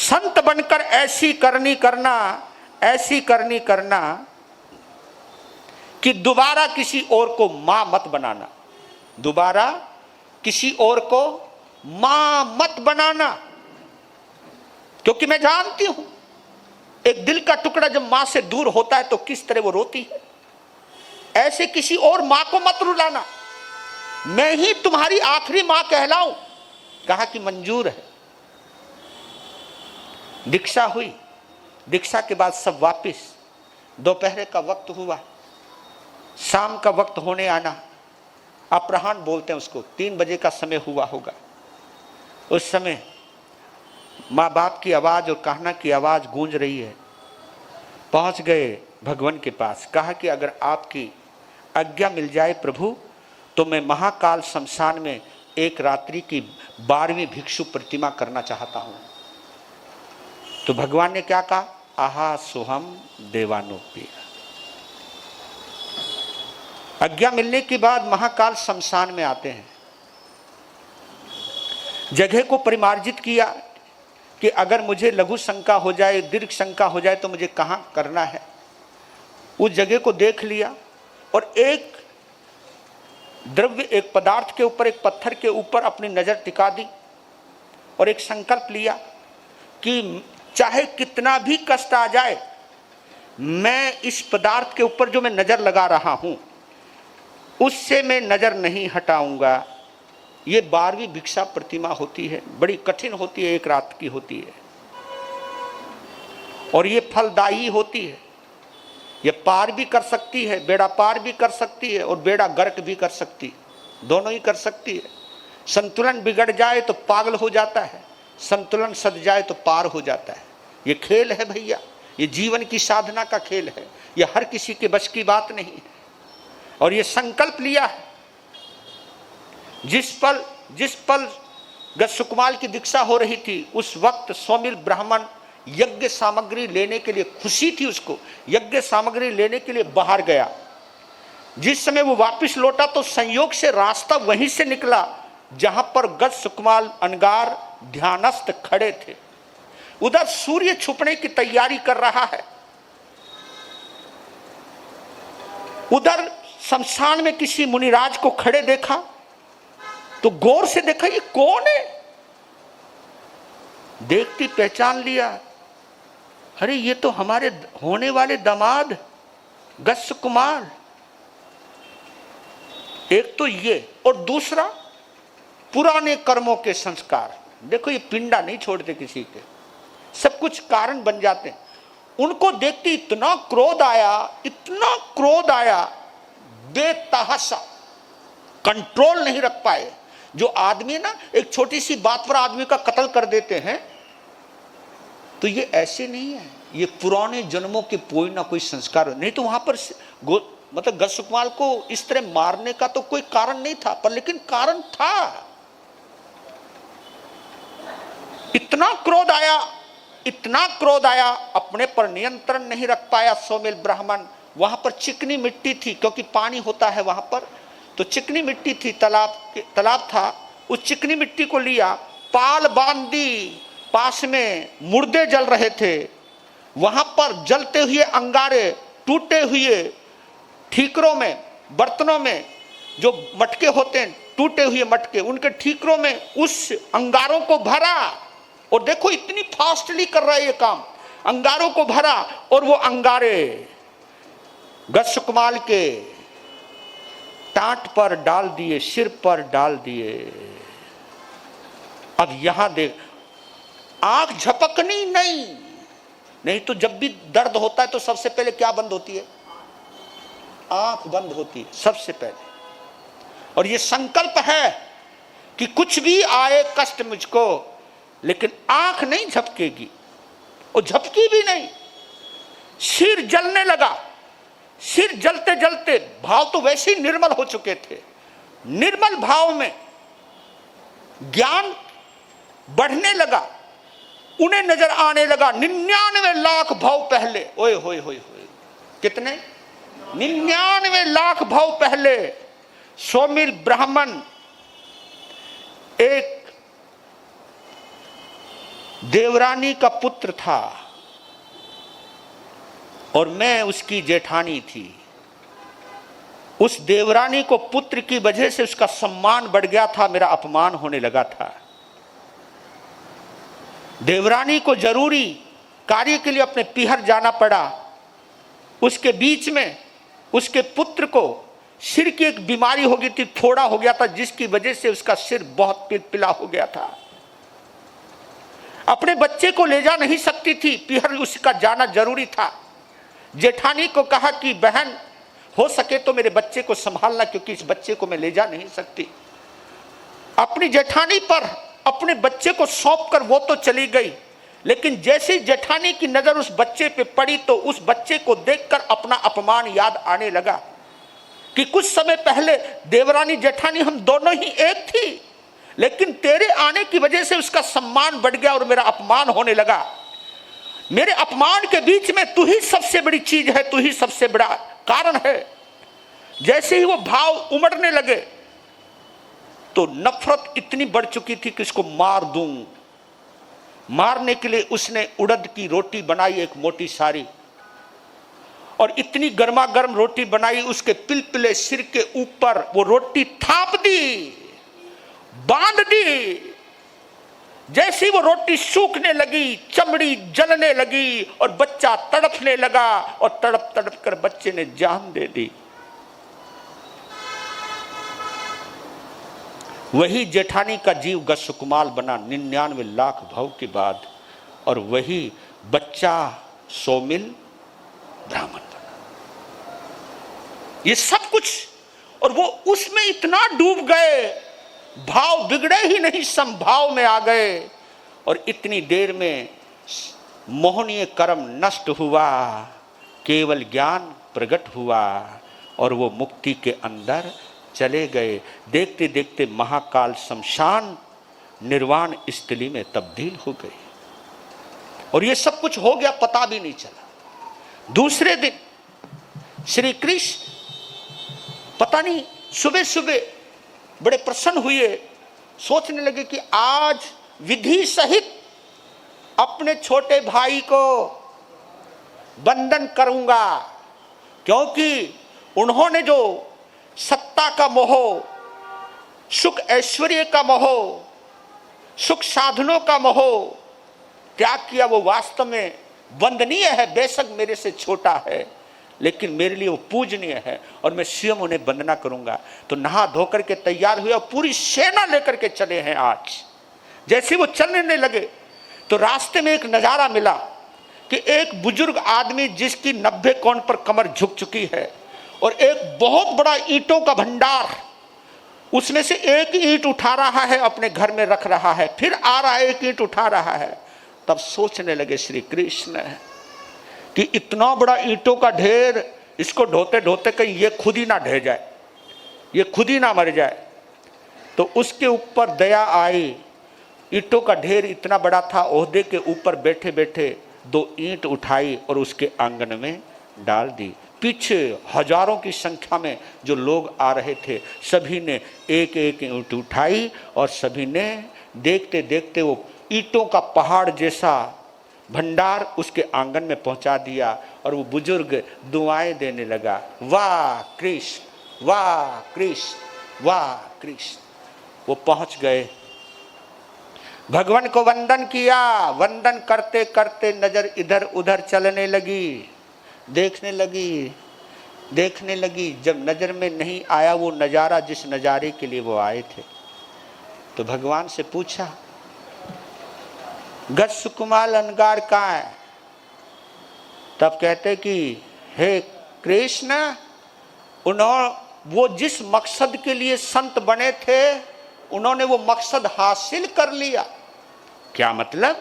संत बनकर ऐसी करनी करना कि दोबारा किसी और को मां मत बनाना, दोबारा किसी और को मां मत बनाना। क्योंकि मैं जानती हूं एक दिल का टुकड़ा जब मां से दूर होता है तो किस तरह वो रोती है। ऐसे किसी और मां को मत रुलाना, मैं ही तुम्हारी आखिरी मां कहलाऊं। कहा कि मंजूर है। दीक्षा हुई। दीक्षा के बाद सब वापिस। दोपहर का वक्त हुआ, शाम का वक्त होने आना, अपराह्न बोलते हैं उसको, 3 बजे का समय हुआ होगा। उस समय माँ बाप की आवाज और कहना की आवाज गूंज रही है। पहुंच गए भगवान के पास। कहा कि अगर आपकी आज्ञा मिल जाए प्रभु, तो मैं महाकाल शमशान में एक रात्रि की 12वीं भिक्षु प्रतिमा करना चाहता हूं। तो भगवान ने क्या कहा, आहा सोहम देवानोपी। आज्ञा मिलने के बाद महाकाल शमशान में आते हैं। जगह को परिमार्जित किया कि अगर मुझे लघु शंका हो जाए, दीर्घ शंका हो जाए तो मुझे कहां करना है। उस जगह को देख लिया और एक द्रव्य, एक पदार्थ के ऊपर, एक पत्थर के ऊपर अपनी नजर टिका दी और एक संकल्प लिया कि चाहे कितना भी कष्ट आ जाए, मैं इस पदार्थ के ऊपर जो मैं नजर लगा रहा हूं उससे मैं नजर नहीं हटाऊंगा। ये 12वीं भिक्षा प्रतिमा होती है, बड़ी कठिन होती है, एक रात की होती है और ये फलदायी होती है। ये पार भी कर सकती है, बेड़ा पार भी कर सकती है और बेड़ा गर्क भी कर सकती है, दोनों ही कर सकती है। संतुलन बिगड़ जाए तो पागल हो जाता है, संतुलन सध जाए तो पार हो जाता है। ये खेल है भैया, ये जीवन की साधना का खेल है, ये हर किसी के बस की बात नहीं है। और ये संकल्प लिया है। जिस पल सुकुमार की दीक्षा हो रही थी, उस वक्त सौमिल ब्राह्मण यज्ञ सामग्री लेने के लिए, खुशी थी उसको, यज्ञ सामग्री लेने के लिए बाहर गया। जिस समय वो वापस लौटा तो संयोग से रास्ता वहीं से निकला जहां पर गज सुकुमार अनगार ध्यानस्थ खड़े थे। उधर सूर्य छुपने की तैयारी कर रहा है, उधर शमशान में किसी मुनिराज को खड़े देखा तो गौर से देखा, ये कौन है? देखती पहचान लिया, अरे ये तो हमारे होने वाले दामाद गज कुमार। एक तो ये, और दूसरा पुराने कर्मों के संस्कार। देखो ये पिंडा नहीं छोड़ते किसी के, सब कुछ कारण बन जाते हैं। उनको देखते इतना क्रोध आया, बेतहाशा, कंट्रोल नहीं रख पाए। जो आदमी ना एक छोटी सी बात पर आदमी का कत्ल कर देते हैं, तो ये ऐसे नहीं है, ये पुराने जन्मों के कोई ना कोई संस्कार। नहीं तो वहां पर मतलब गज सुकुमार को इस तरह मारने का तो कोई कारण नहीं था, पर लेकिन कारण था। इतना क्रोध आया, अपने पर नियंत्रण नहीं रख पाया सौमिल ब्राह्मण। वहां पर चिकनी मिट्टी थी, क्योंकि पानी होता है वहां पर, तो चिकनी मिट्टी थी, तालाब था। उस चिकनी मिट्टी को लिया, पाल बांध दी, पास में मुर्दे जल रहे थे, वहां पर जलते हुए अंगारे, टूटे हुए ठीकरों में, बर्तनों में जो मटके होते हैं, टूटे हुए मटके, उनके ठीकरों में उस अंगारों को भरा। और देखो इतनी फास्टली कर रहा है ये काम, अंगारों को भरा और वो अंगारे गज सुकुमार के टाट पर डाल दिए, सिर पर डाल दिए। अब यहां देख, आंख झपकनी नहीं, नहीं तो जब भी दर्द होता है तो सबसे पहले क्या बंद होती है? आंख बंद होती है सबसे पहले। और ये संकल्प है कि कुछ भी आए कष्ट मुझको, लेकिन आंख नहीं झपकेगी, और झपकी भी नहीं। सिर जलने लगा, सिर जलते जलते, भाव तो वैसे ही निर्मल हो चुके थे, निर्मल भाव में ज्ञान बढ़ने लगा, उन्हें नजर आने लगा 99 लाख भाव पहले। ओए होए होए होए, कितने? 99 लाख भाव पहले सौमिल ब्राह्मण एक देवरानी का पुत्र था और मैं उसकी जेठानी थी। उस देवरानी को पुत्र की वजह से उसका सम्मान बढ़ गया था, मेरा अपमान होने लगा था। देवरानी को जरूरी कार्य के लिए अपने पीहर जाना पड़ा। उसके बीच में उसके पुत्र को सिर की एक बीमारी हो गई थी, फोड़ा हो गया था, जिसकी वजह से उसका सिर बहुत पिलपिला हो गया था। अपने बच्चे को ले जा नहीं सकती थी, पीहर उसका जाना जरूरी था। जेठानी को कहा कि बहन, हो सके तो मेरे बच्चे को संभालना, क्योंकि इस बच्चे को मैं ले जा नहीं सकती। अपनी जेठानी पर अपने बच्चे को सौंपकर वो तो चली गई, लेकिन जैसे ही जेठानी की नजर उस बच्चे पे पड़ी तो उस बच्चे को देखकर अपना अपमान याद आने लगा कि कुछ समय पहले देवरानी जेठानी हम दोनों ही एक थी, लेकिन तेरे आने की वजह से उसका सम्मान बढ़ गया और मेरा अपमान होने लगा। मेरे अपमान के बीच में तू ही सबसे बड़ी चीज है, तू ही सबसे बड़ा कारण है। जैसे ही वो भाव उमड़ने लगे तो नफरत इतनी बढ़ चुकी थी कि इसको मार दूं। मारने के लिए उसने उड़द की रोटी बनाई, एक मोटी सारी, और इतनी गर्मा गर्म रोटी बनाई, उसके पिलपिले सिर के ऊपर वो रोटी थाप दी, बांध दी। जैसी वो रोटी सूखने लगी, चमड़ी जलने लगी और बच्चा तड़पने लगा, और तड़प तड़प कर बच्चे ने जान दे दी। वही जेठानी का जीव गस्सुकुमाल बना 99 लाख भाव के बाद, और वही बच्चा सौमिल ब्राह्मण बना। ये सब कुछ, और वो उसमें इतना डूब गए, भाव बिगड़े ही नहीं, समभाव में आ गए, और इतनी देर में मोहनीय कर्म नष्ट हुआ, केवल ज्ञान प्रकट हुआ, और वो मुक्ति के अंदर चले गए। देखते देखते महाकाल शमशान निर्वाण स्थली में तब्दील हो गई, और ये सब कुछ हो गया, पता भी नहीं चला। दूसरे दिन श्री कृष्ण पता नहीं सुबह सुबह बड़े प्रसन्न हुए, सोचने लगे कि आज विधि सहित अपने छोटे भाई को बंधन करूंगा, क्योंकि उन्होंने जो सत्ता का मोह, सुख ऐश्वर्य का मोह, सुख साधनों का मोह त्याग किया, वो वास्तव में वंदनीय है। बेशक मेरे से छोटा है, लेकिन मेरे लिए वो पूजनीय है, और मैं स्वयं उन्हें वंदना करूंगा। तो नहा धोकर के तैयार हुए और पूरी सेना लेकर के चले हैं। आज जैसे वो चलने लगे तो रास्ते में एक नजारा मिला कि एक बुजुर्ग आदमी जिसकी 90 कोण पर कमर झुक चुकी है, और एक बहुत बड़ा ईंटों का भंडार, उसमें से एक ईंट उठा रहा है, अपने घर में रख रहा है, फिर आ रहा है, एक ईंट उठा रहा है। तब सोचने लगे श्री कृष्ण कि इतना बड़ा ईंटों का ढेर, इसको ढोते ढोते कहीं ये खुद ही ना ढह जाए, ये खुद ही ना मर जाए। तो उसके ऊपर दया आई। ईंटों का ढेर इतना बड़ा था, ओहदे के ऊपर बैठे बैठे 2 ईंट उठाई और उसके आंगन में डाल दी। पीछे हजारों की संख्या में जो लोग आ रहे थे, सभी ने एक एक ईंट उठाई, और सभी ने देखते देखते वो ईंटों का पहाड़ जैसा भंडार उसके आंगन में पहुंचा दिया। और वो बुजुर्ग दुआएं देने लगा, वाह कृष्ण, वाह कृष्ण, वाह कृष्ण। वो पहुंच गए, भगवान को वंदन किया। वंदन करते करते नजर इधर उधर चलने लगी, देखने लगी। जब नजर में नहीं आया वो नजारा जिस नजारे के लिए वो आए थे, तो भगवान से पूछा गज सुकुमाल अनगार कहाँ है? तब कहते कि हे कृष्ण, वो जिस मकसद के लिए संत बने थे उन्होंने वो मकसद हासिल कर लिया। क्या मतलब?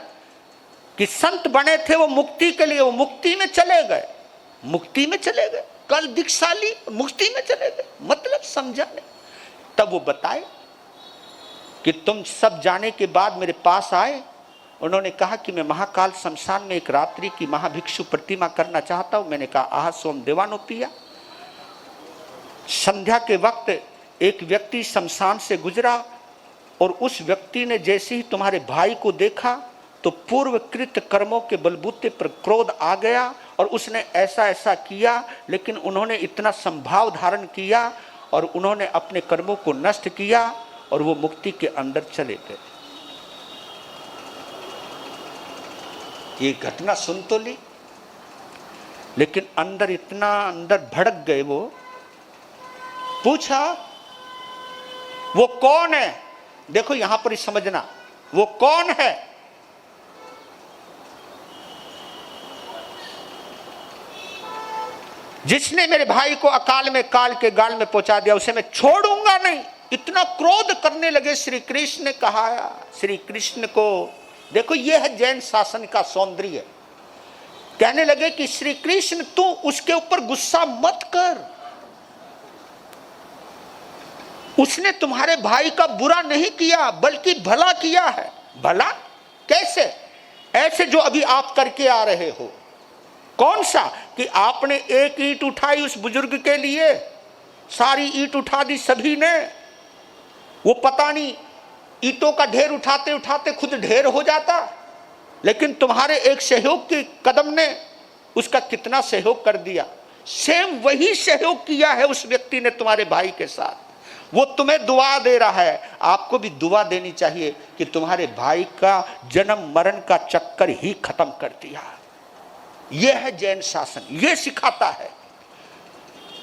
कि संत बने थे वो मुक्ति के लिए, वो मुक्ति में चले गए, मुक्ति में चले गए। कल दीक्षाली मुक्ति में चले गए, मतलब समझा नहीं। तब वो बताए कि तुम सब जाने के बाद मेरे पास आए। उन्होंने कहा कि मैं महाकाल शमशान में एक रात्रि की महाभिक्षु प्रतिमा करना चाहता हूं। मैंने कहा आह सोम देवानो पिया। संध्या के वक्त एक व्यक्ति शमशान से गुजरा और उस व्यक्ति ने जैसे ही तुम्हारे भाई को देखा तो पूर्वकृत कर्मों के बलबूते पर क्रोध आ गया और उसने ऐसा ऐसा किया, लेकिन उन्होंने इतना संभाव धारण किया और उन्होंने अपने कर्मों को नष्ट किया और वो मुक्ति के अंदर चले गए। ये घटना सुन तो ली, लेकिन अंदर इतना अंदर भड़क गए। वो पूछा वो कौन है? देखो यहां पर ही समझना, वो कौन है? जिसने मेरे भाई को अकाल में काल के गाल में पहुंचा दिया उसे मैं छोड़ूंगा नहीं। इतना क्रोध करने लगे। श्री कृष्ण ने कहा, श्री कृष्ण को देखो, यह है जैन शासन का सौंदर्य। कहने लगे कि श्री कृष्ण तू उसके ऊपर गुस्सा मत कर, उसने तुम्हारे भाई का बुरा नहीं किया बल्कि भला किया है। भला कैसे? ऐसे जो अभी आप करके आ रहे हो। कौन सा? कि आपने एक ईंट उठाई उस बुजुर्ग के लिए, सारी ईंट उठा दी सभी ने। वो पता नहीं ईंटों का ढेर उठाते उठाते खुद ढेर हो जाता, लेकिन तुम्हारे एक सहयोग के कदम ने उसका कितना सहयोग कर दिया। सेम वही सहयोग किया है उस व्यक्ति ने तुम्हारे भाई के साथ। वो तुम्हें दुआ दे रहा है, आपको भी दुआ देनी चाहिए कि तुम्हारे भाई का जन्म मरण का चक्कर ही खत्म कर दिया। यह है जैन शासन, यह सिखाता है।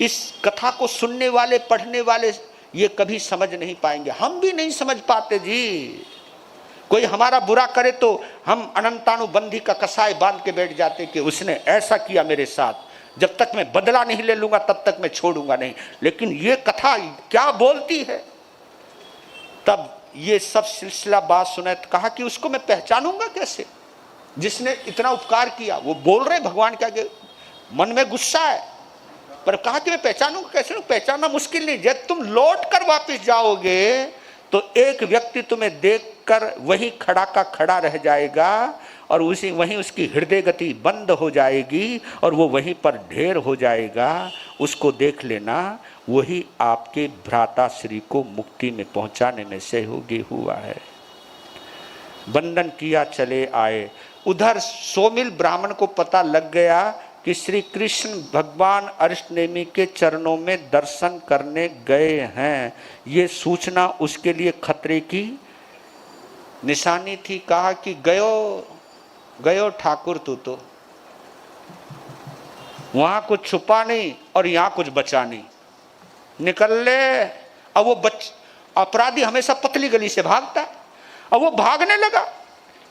इस कथा को सुनने वाले पढ़ने वाले ये कभी समझ नहीं पाएंगे, हम भी नहीं समझ पाते जी। कोई हमारा बुरा करे तो हम अनंतानुबंधी का कसाय बांध के बैठ जाते कि उसने ऐसा किया मेरे साथ, जब तक मैं बदला नहीं ले लूंगा तब तक मैं छोड़ूंगा नहीं। लेकिन ये कथा क्या बोलती है? तब ये सब सिलसिला बात सुने तो कहा कि उसको मैं पहचानूंगा कैसे जिसने इतना उपकार किया। वो बोल रहे भगवान क्या के मन में गुस्सा है, पर कहा कि मैं पहचानूंगा कैसे? पहचानना मुश्किल नहीं। जब तुम लौट कर वापिस जाओगे तो एक व्यक्ति तुम्हें देखकर वही खड़ा का खड़ा रह जाएगा और उसी वहीं उसकी हृदय गति बंद हो जाएगी और वो वहीं पर ढेर हो जाएगा। उसको देख लेना, वही आपके भ्राता श्री को मुक्ति में पहुंचाने में सहयोगी हुआ है। बंधन किया चले आए। उधर सोमिल ब्राह्मण को पता लग गया कि श्री कृष्ण भगवान अरिष्टनेमी के चरणों में दर्शन करने गए हैं। ये सूचना उसके लिए खतरे की निशानी थी। कहा कि गयो ठाकुर तू तो, वहां कुछ छुपा नहीं और यहां कुछ बचा नहीं, निकल ले। अब वो अपराधी हमेशा पतली गली से भागता, अब वो भागने लगा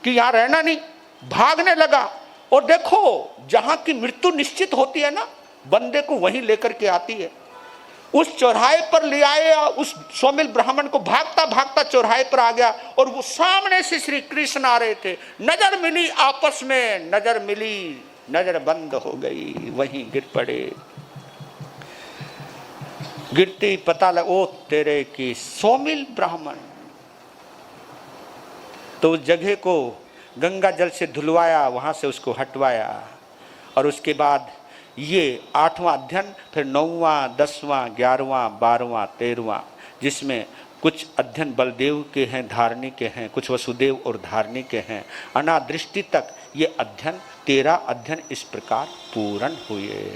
कि यहां रहना नहीं, भागने लगा। और देखो जहां की मृत्यु निश्चित होती है ना, बंदे को वहीं लेकर के आती है। उस चौराहे पर ले आए, उस सोमिल ब्राह्मण को भागता भागता चौराहे पर आ गया और वो सामने से श्री कृष्ण आ रहे थे। नजर मिली, आपस में नजर मिली, नजर बंद हो गई, वहीं गिर पड़े। गिरते ही पता लगा ओ तेरे की सोमिल ब्राह्मण। तो उस जगह को गंगा जल से धुलवाया, वहां से उसको हटवाया और उसके बाद ये 8वां अध्ययन, फिर 9वां, 10वां, 11वां, 12वां, 13वां, जिसमें कुछ अध्ययन बलदेव के हैं, धारणी के हैं, कुछ वसुदेव और धारणी के हैं। अनादृष्टि तक ये अध्ययन 13 अध्ययन इस प्रकार पूर्ण हुए।